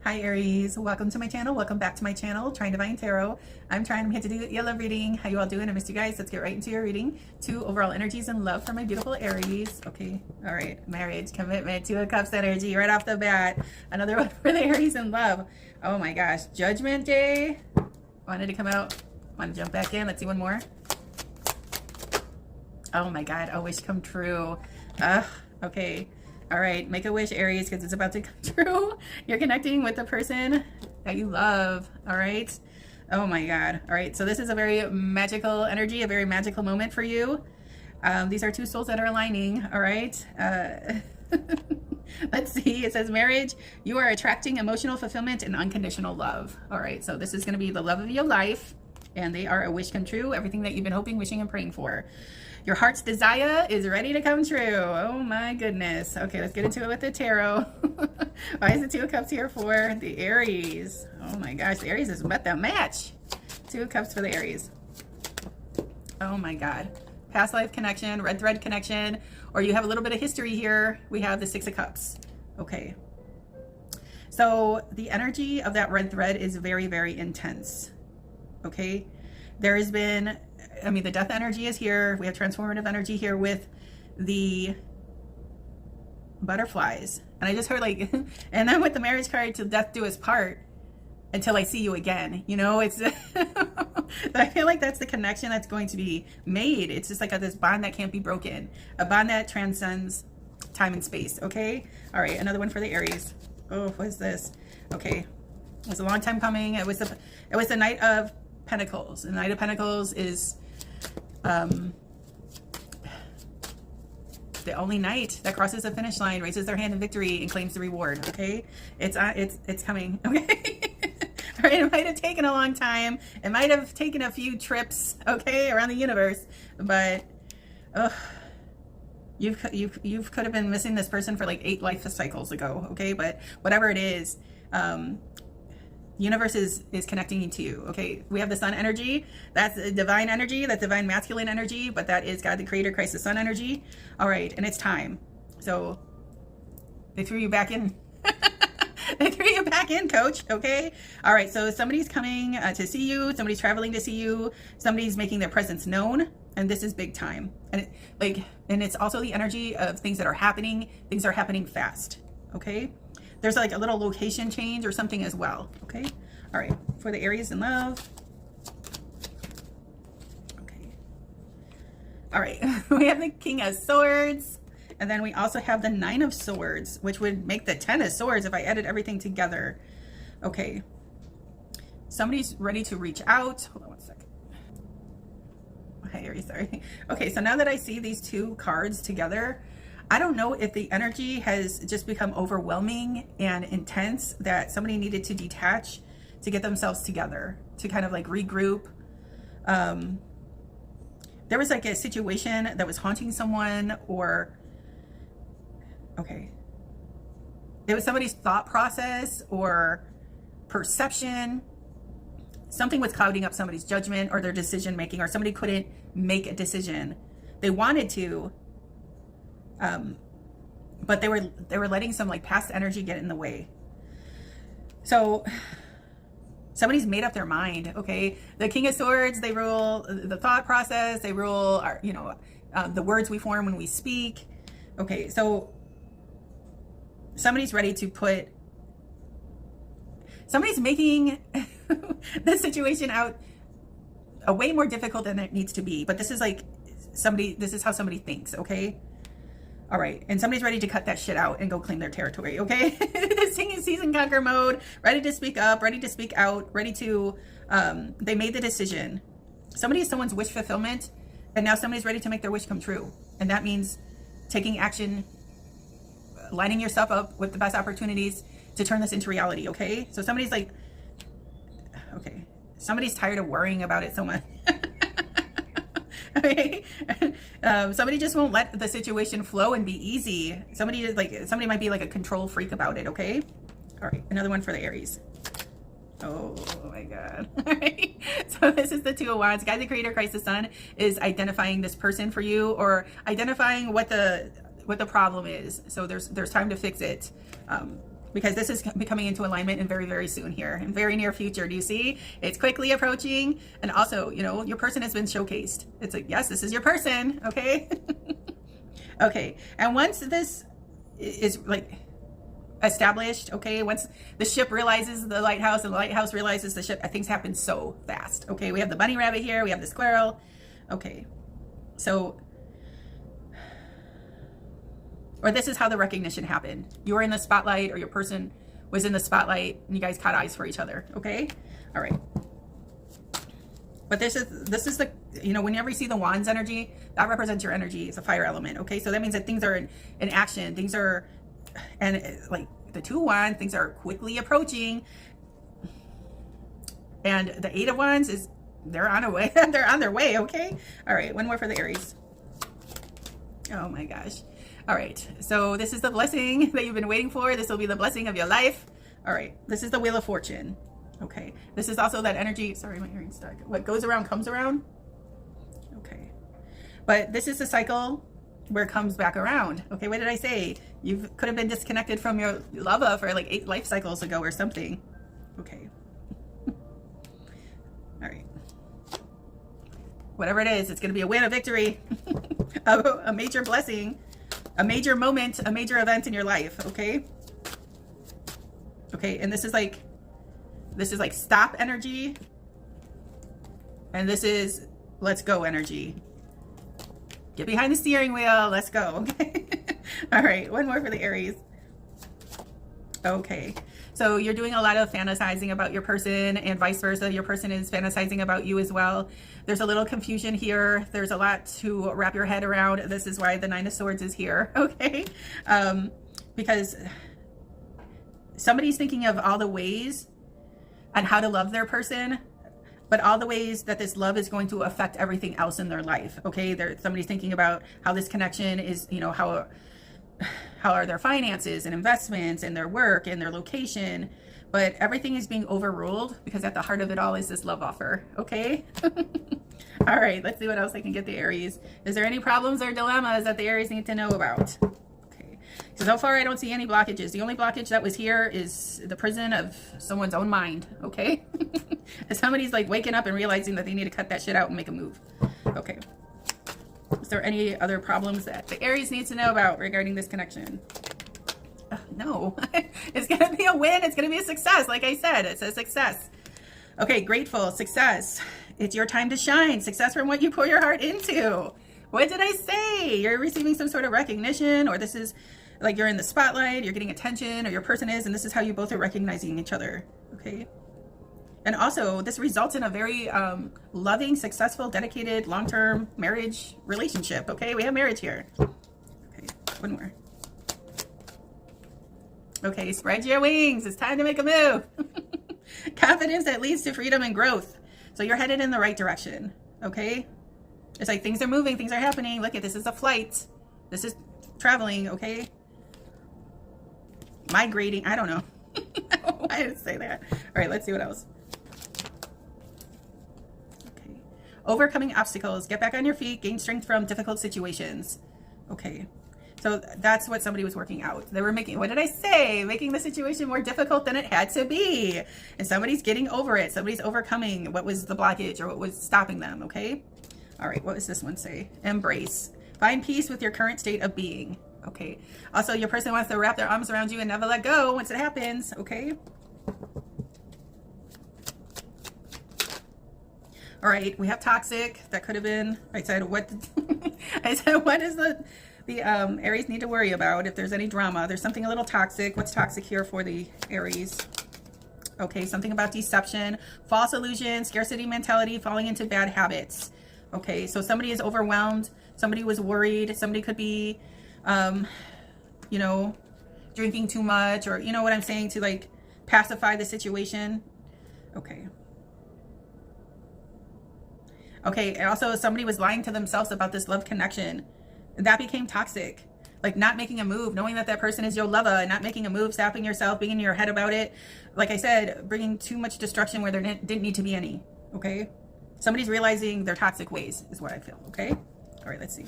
Hi Aries, welcome to my channel. Welcome back to my channel, Trine Divine Tarot. I'm trying here to do your love reading. How you all doing? I missed you guys. Let's get right into your reading. 2 overall energies and love for my beautiful Aries. Okay, all right. Marriage, commitment, 2 of Cups energy right off the bat. Another one for the Aries and love. Oh my gosh, Judgment Day. Wanted to come out. Want to jump back in. Let's see one more. Oh my God, a wish come true. Okay. All right, make a wish, Aries, because it's about to come true. You're connecting with the person that you love. All right. Oh my God. All right. So this is a very magical energy, a very magical moment for you. These are 2 souls that are aligning. All right. Let's see. It says marriage. You are attracting emotional fulfillment and unconditional love. All right. So this is going to be the love of your life, and they are a wish come true. Everything that you've been hoping, wishing, and praying for. Your heart's desire is ready to come true. Oh my goodness. Okay, let's get into it with the tarot. Why is the 2 of Cups here for the Aries? Oh my gosh, the Aries has met that match. 2 of Cups for the Aries. Oh my God. Past life connection, red thread connection, or you have a little bit of history here. We have the 6 of Cups. Okay. So the energy of that red thread is very, very intense. Okay. There has been, I mean, the death energy is here. We have transformative energy here with the butterflies. And I just heard like, and then with the marriage card, till death do us part, until I see you again. You know, it's, I feel like that's the connection that's going to be made. It's just like this bond that can't be broken. A bond that transcends time and space. Okay. All right. Another one for the Aries. Oh, what is this? Okay. It was a long time coming. It was the Knight of Pentacles. The Knight of Pentacles is the only knight that crosses the finish line, raises their hand in victory, and claims the reward. Okay, it's coming. Okay, all right. It might have taken a long time. It might have taken a few trips, okay, around the universe, but you could have been missing this person for like 8 life cycles ago. Okay, but whatever it is, universe is connecting to you. Okay, we have the sun energy. That's divine energy. That's divine masculine energy, but that is God the creator, Christ the sun energy. All right, and it's time. So they threw you back in. They threw you back in, coach. Okay. All right, so somebody's coming to see you. Somebody's traveling to see you. Somebody's making their presence known, and this is big time. And it's also the energy of things that are happening. Things are happening fast. Okay. There's like a little location change or something as well. Okay. All right. For the Aries in love. Okay. All right. We have the King of Swords. And then we also have the 9 of Swords, which would make the 10 of Swords if I added everything together. Okay. Somebody's ready to reach out. Hold on one second. Okay, Aries, sorry. Okay. So now that I see these 2 cards together, I don't know if the energy has just become overwhelming and intense that somebody needed to detach to get themselves together, to kind of like regroup. There was like a situation that was haunting someone, or, okay, it was somebody's thought process or perception. Something was clouding up somebody's judgment or their decision making, or somebody couldn't make a decision. They wanted to, but they were letting some like past energy get in the way. So somebody's made up their mind. Okay, the King of Swords, they rule the thought process. They rule our, the words we form when we speak. Okay, so somebody's ready to somebody's making this situation out a way more difficult than it needs to be. But this is like this is how somebody thinks. Okay. All right, and somebody's ready to cut that shit out and go claim their territory, okay? This thing is seize and conquer mode, ready to speak up, ready to speak out, ready to, they made the decision. Somebody is someone's wish fulfillment, and now somebody's ready to make their wish come true. And that means taking action, lining yourself up with the best opportunities to turn this into reality, okay? So somebody's like, okay, somebody's tired of worrying about it so much. Okay. Somebody just won't let the situation flow and be easy. Somebody might be like a control freak about it. Okay. All right. Another one for the Aries. Oh my God. All right. So this is the 2 of Wands. God the creator, Christ the Son, is identifying this person for you, or identifying what the problem is. So there's time to fix it. because this is becoming into alignment and very, very soon here, in very near future. Do you see? It's quickly approaching. And also, you know, your person has been showcased. It's like, yes, this is your person. Okay. Okay. And once this is like established, okay, once the ship realizes the lighthouse and the lighthouse realizes the ship, things happen so fast. Okay. We have the bunny rabbit here. We have the squirrel. Okay. So, or this is how the recognition happened. You were in the spotlight, or your person was in the spotlight, and you guys caught eyes for each other. Okay. All right. But this is the, you know, whenever you see the wands energy, that represents your energy. It's a fire element. Okay. So that means that things are in action. Things are, and like the 2 wands, things are quickly approaching. And the 8 of wands is, they're on their way. They're on their way. Okay. All right. One more for the Aries. Oh my gosh. All right. So this is the blessing that you've been waiting for. This will be the blessing of your life. All right. This is the Wheel of Fortune. Okay. This is also that energy. Sorry, my earring's stuck. What goes around comes around. Okay. But this is the cycle where it comes back around. Okay. What did I say? You could have been disconnected from your lover for like 8 life cycles ago or something. Okay. All right. Whatever it is, it's going to be a win, a victory, a major blessing, a major moment, a major event in your life. Okay. Okay. And this is like stop energy. And this is let's go energy. Get behind the steering wheel. Let's go. Okay. All right. One more for the Aries. Okay. So you're doing a lot of fantasizing about your person, and vice versa. Your person is fantasizing about you as well. There's a little confusion here. There's a lot to wrap your head around. This is why the 9 of Swords is here. Okay. Because somebody's thinking of all the ways on how to love their person, but all the ways that this love is going to affect everything else in their life. Okay. Somebody's thinking about how this connection is, you know, how are their finances and investments and their work and their location, but everything is being overruled because at the heart of it all is this love offer. Okay. All right, let's see what else I can get the Aries. Is there any problems or dilemmas that the Aries need to know about? Okay. So far I don't see any blockages. The only blockage that was here is the prison of someone's own mind. Okay. Somebody's like waking up and realizing that they need to cut that shit out and make a move. Okay. Is there any other problems that the Aries needs to know about regarding this connection? No. It's going to be a win. It's going to be a success. Like I said, it's a success. Okay, grateful, success. It's your time to shine. Success from what you pour your heart into. What did I say? You're receiving some sort of recognition, or this is like you're in the spotlight, you're getting attention, or your person is, and this is how you both are recognizing each other. Okay. And also, this results in a very loving, successful, dedicated, long-term marriage relationship. Okay, we have marriage here. Okay, one more. Okay, spread your wings. It's time to make a move. Confidence that leads to freedom and growth. So you're headed in the right direction. Okay, it's like things are moving, things are happening. Look at this is a flight. This is traveling. Okay, migrating. I don't know. Why did I say that? All right, let's see what else. Overcoming obstacles, get back on your feet, gain strength from difficult situations. Okay. So that's what somebody was working out. They were making, what did I say? Making the situation more difficult than it had to be. And somebody's getting over it. Somebody's overcoming what was the blockage or what was stopping them. Okay. All right. What does this one say? Embrace. Find peace with your current state of being. Okay. Also, your person wants to wrap their arms around you and never let go once it happens. Okay. All right, we have toxic. That could have been, I said, what is the Aries need to worry about if there's any drama? There's something a little toxic. What's toxic here for the Aries? Okay, something about deception, false illusion, scarcity mentality, falling into bad habits. Okay, so somebody is overwhelmed. Somebody was worried. Somebody could be, you know, drinking too much, or you know what I'm saying, to like pacify the situation. Okay. Okay, and also somebody was lying to themselves about this love connection. That became toxic. Like not making a move, knowing that that person is your lover, and not making a move, stopping yourself, being in your head about it. Like I said, bringing too much destruction where there didn't need to be any. Okay? Somebody's realizing their toxic ways is what I feel. Okay? All right, let's see.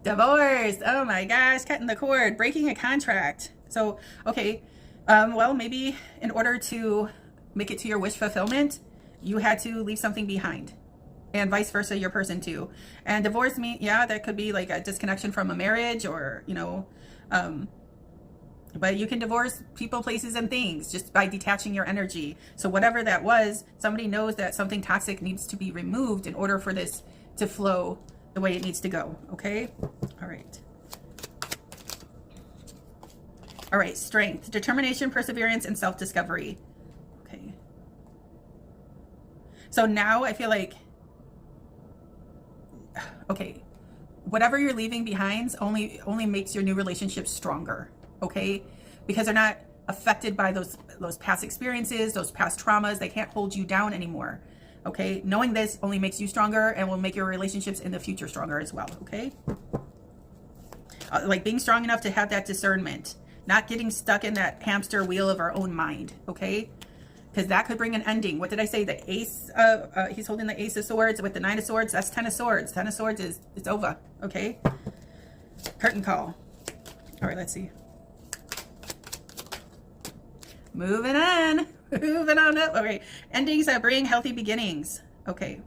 Divorce. Oh my gosh, cutting the cord, breaking a contract. So, okay, well, maybe in order to make it to your wish fulfillment, you had to leave something behind, and vice versa, your person too. And divorce mean, yeah, that could be like a disconnection from a marriage, or, you know, but you can divorce people, places, and things just by detaching your energy. So whatever that was, somebody knows that something toxic needs to be removed in order for this to flow the way it needs to go. Okay. All right. All right. Strength, determination, perseverance, and self-discovery. Okay. So now I feel like, okay, whatever you're leaving behind only makes your new relationships stronger. Okay. Because they're not affected by those past experiences, those past traumas. They can't hold you down anymore. Okay, knowing this only makes you stronger and will make your relationships in the future stronger as well. Okay, like being strong enough to have that discernment, not getting stuck in that hamster wheel of our own mind. Okay, because that could bring an ending. What did I say? The ace, he's holding the ace of swords with the nine of swords. That's 10 of swords. 10 of swords is, it's over. Okay, curtain call. All right, let's see. Moving on. Moving on up. All right. Endings that bring healthy beginnings. Okay.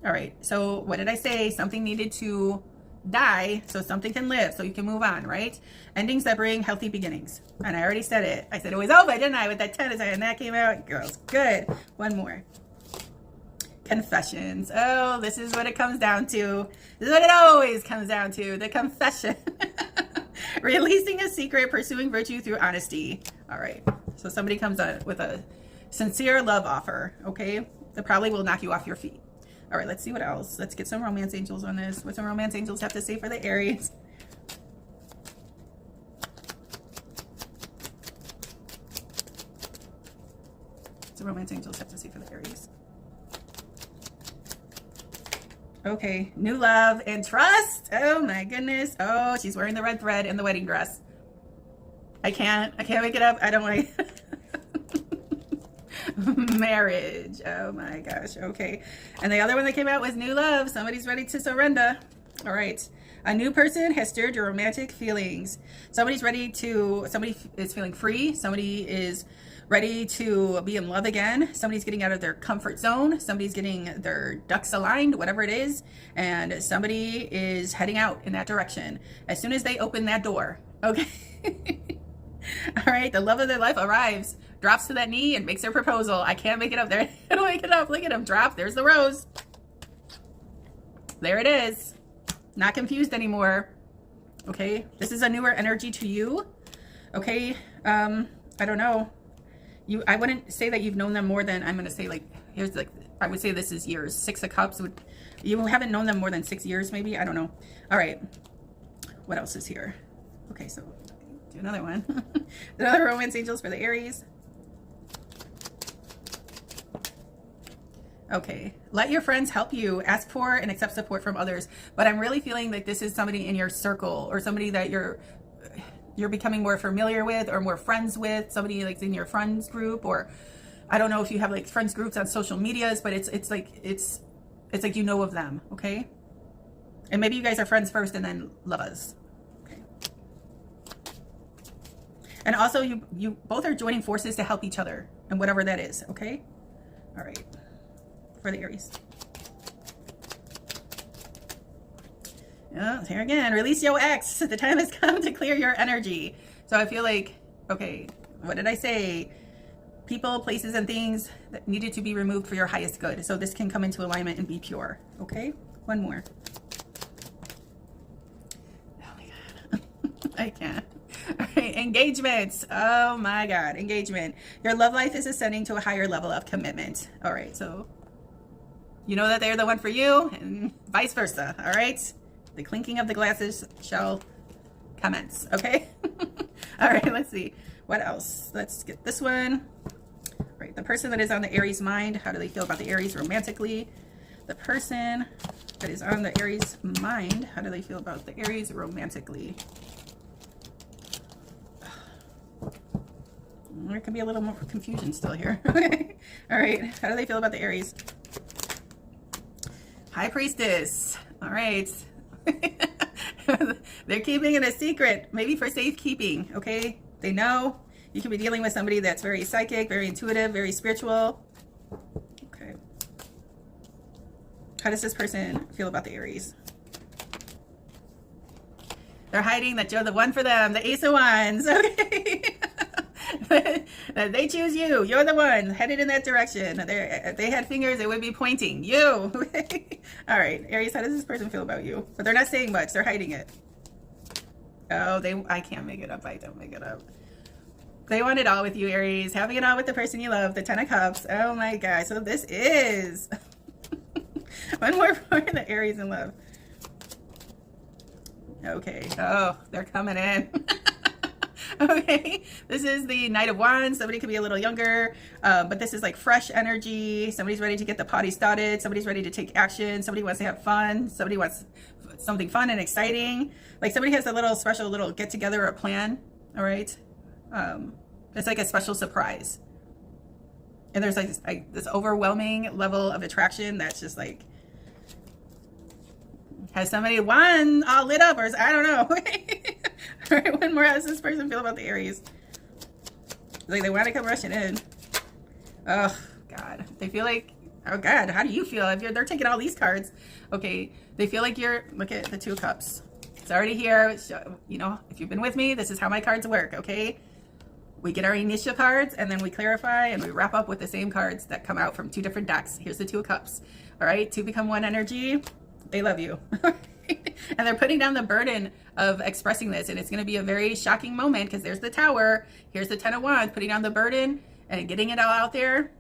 All right. So what did I say? Something needed to die so something can live, so you can move on, right? Endings that bring healthy beginnings. And I already said it. I said it was over, didn't I? With that 10, and that came out. Girls, good. One more. Confessions. Oh, this is what it comes down to. This is what it always comes down to. The confession. Releasing a secret, pursuing virtue through honesty. All right. So somebody comes up with a sincere love offer, okay? That probably will knock you off your feet. All right, let's see what else. Let's get some romance angels on this. What some romance angels have to say for the Aries. What some romance angels have to say for the Aries. Okay, new love and trust. Oh my goodness. Oh, she's wearing the red thread in the wedding dress. I can't make it up. I don't like marriage. Oh my gosh. Okay. And the other one that came out was new love. Somebody's ready to surrender. All right. A new person has stirred your romantic feelings. Somebody is feeling free. Somebody is ready to be in love again. Somebody's getting out of their comfort zone. Somebody's getting their ducks aligned, whatever it is. And somebody is heading out in that direction as soon as they open that door. Okay. All right, the love of their life arrives, drops to that knee, and makes their proposal. I can't make it up there. I don't make it up. Look at him drop. There's the rose. There it is. Not confused anymore. Okay, this is a newer energy to you. Okay, I don't know. I wouldn't say that you've known them more than, I'm going to say, like, here's like, I would say this is years. 6 of Cups. You haven't known them more than 6 years, maybe. I don't know. All right. What else is here? Okay, so do another one. Another romance angels for the Aries. Okay, let your friends help you. Ask for and accept support from others. But I'm really feeling like this is somebody in your circle, or somebody that you're becoming more familiar with or more friends with. Somebody like in your friends group, or I don't know if you have like friends groups on social medias, but it's like you know of them. Okay, and maybe you guys are friends first and then lovers. Okay, and also you both are joining forces to help each other, and whatever that is. Okay, all right. For the Aries. Oh, here again, release your ex. The time has come to clear your energy. So I feel like, okay, what did I say? People, places, and things that needed to be removed for your highest good. So this can come into alignment and be pure. Okay, one more. Oh my God, I can't. All right, engagements. Oh my God, engagement. Your love life is ascending to a higher level of commitment. All right, so you know that they're the one for you, and vice versa. All right, the clinking of the glasses shall commence. Okay. All right, let's see what else. Let's get this one. All right, the person that is on the Aries mind, how do they feel about the Aries romantically? The person that is on the Aries mind, how do they feel about the Aries romantically? There could be a little more confusion still here. Okay. All right, how do they feel about the Aries? High Priestess. All right. They're keeping it a secret, maybe for safekeeping, okay? They know. You could be dealing with somebody that's very psychic, very intuitive, very spiritual. Okay. How does this person feel about the Aries? They're hiding that you're the one for them, the Ace of Wands, okay? They choose you. You're the one headed in that direction. If they had fingers, they would be pointing. You. All right, Aries, how does this person feel about you? But they're not saying much. They're hiding it. Oh, I can't make it up. I don't make it up. They want it all with you, Aries. Having it all with the person you love, the Ten of Cups. Oh my God. So this is one more for the Aries in love. Okay. Oh, they're coming in. Okay. This is the Knight of Wands. Somebody could be a little younger, but this is like fresh energy. Somebody's ready to get the party started. Somebody's ready to take action. Somebody wants to have fun. Somebody wants something fun and exciting. Like somebody has a little special little get together or plan. All right. It's like a special surprise. And there's like this overwhelming level of attraction that's just like, has somebody one all lit up, or I don't know. All right, one more. How does this person feel about the Aries? Like they want to come rushing in. Oh God, they feel like, oh God, how do you feel if they're taking all these cards? Okay, they feel like look at the Two of Cups. It's already here. So, you know, if you've been with me, this is how my cards work. Okay, we get our initial cards and then we clarify and we wrap up with the same cards that come out from two different decks. Here's the Two of Cups. All right, two become one energy. They love you. And they're putting down the burden of expressing this, and it's going to be a very shocking moment because there's the Tower, here's the Ten of Wands, putting down the burden and getting it all out there,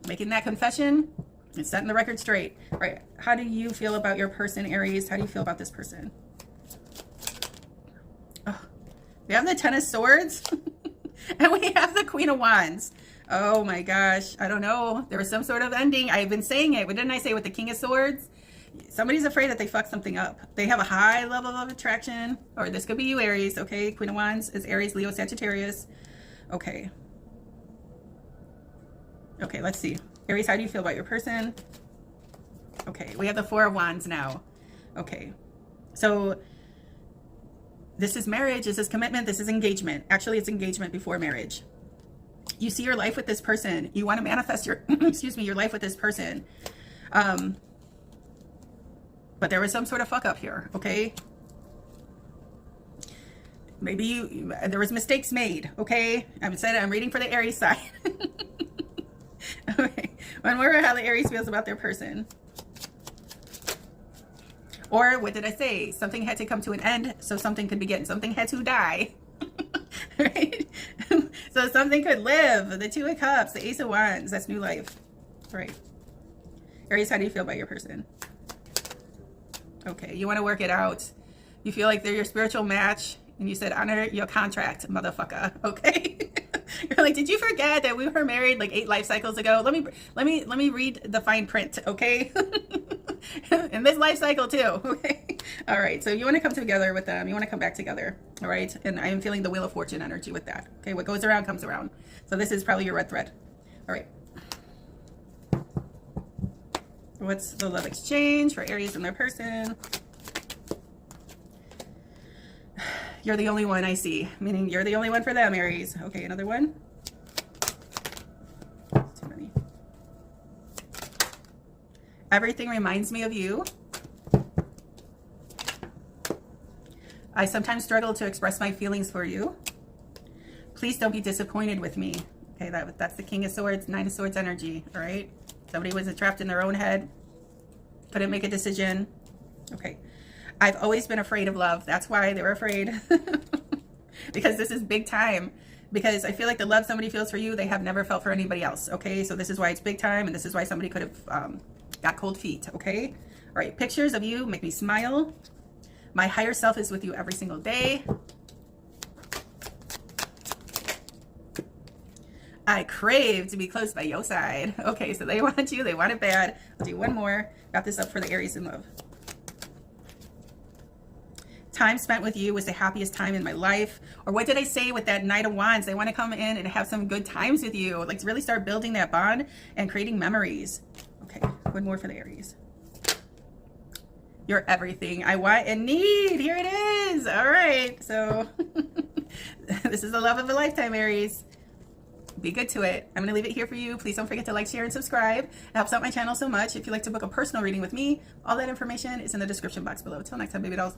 making that confession and setting the record straight. All right, how do you feel about your person, Aries? How do you feel about this person? Oh, we have the Ten of Swords and we have the Queen of Wands. Oh my gosh, I don't know. There was some sort of ending. I've been saying it, but didn't I say with the King of Swords? Somebody's afraid that they fuck something up. They have a high level of attraction, or this could be you, Aries. Okay, Queen of Wands is Aries, Leo, Sagittarius. Okay. Okay, let's see. Aries, how do you feel about your person? Okay, we have the Four of Wands now. Okay, so this is marriage, this is commitment, this is engagement. Actually, it's engagement before marriage. You see your life with this person. You want to manifest your, excuse me, your life with this person. But there was some sort of fuck up here, okay? Maybe there was mistakes made, okay? I'm reading for the Aries side. Okay, one more how the Aries feels about their person. Or what did I say? Something had to come to an end so something could begin. Something had to die, right? So something could live. The Two of Cups, the Ace of Wands, that's new life, right? Aries, how do you feel about your person? Okay, you want to work it out. You feel like they're your spiritual match, and you said honor your contract, motherfucker. Okay, you're like, did you forget that we were married like 8 life cycles ago? Let me read the fine print, okay? In this life cycle too. Okay, all right. So you want to come together with them. You want to come back together. All right, and I am feeling the Wheel of Fortune energy with that. Okay, what goes around comes around. So this is probably your red thread. All right. What's the love exchange for Aries and their person? You're the only one I see, meaning you're the only one for them, Aries. Okay, another one. Too many. Everything reminds me of you. I sometimes struggle to express my feelings for you. Please don't be disappointed with me. Okay, that's the King of Swords, Nine of Swords energy, all right? Somebody was trapped in their own head, couldn't make a decision. Okay. I've always been afraid of love. That's why they were afraid. Because this is big time. Because I feel like the love somebody feels for you, they have never felt for anybody else. Okay. So this is why it's big time. And this is why somebody could have got cold feet. Okay. All right. Pictures of you make me smile. My higher self is with you every single day. I crave to be close by your side. Okay, so they want you. They want it bad. I'll do one more. Got this up for the Aries in love. Time spent with you was the happiest time in my life. Or what did I say with that Knight of Wands? They want to come in and have some good times with you. Like to really start building that bond and creating memories. Okay, one more for the Aries. You're everything I want and need. Here it is. All right. So this is the love of a lifetime, Aries. Be good to it. I'm going to leave it here for you. Please don't forget to like, share, and subscribe. It helps out my channel so much. If you'd like to book a personal reading with me, all that information is in the description box below. Till next time, baby dolls.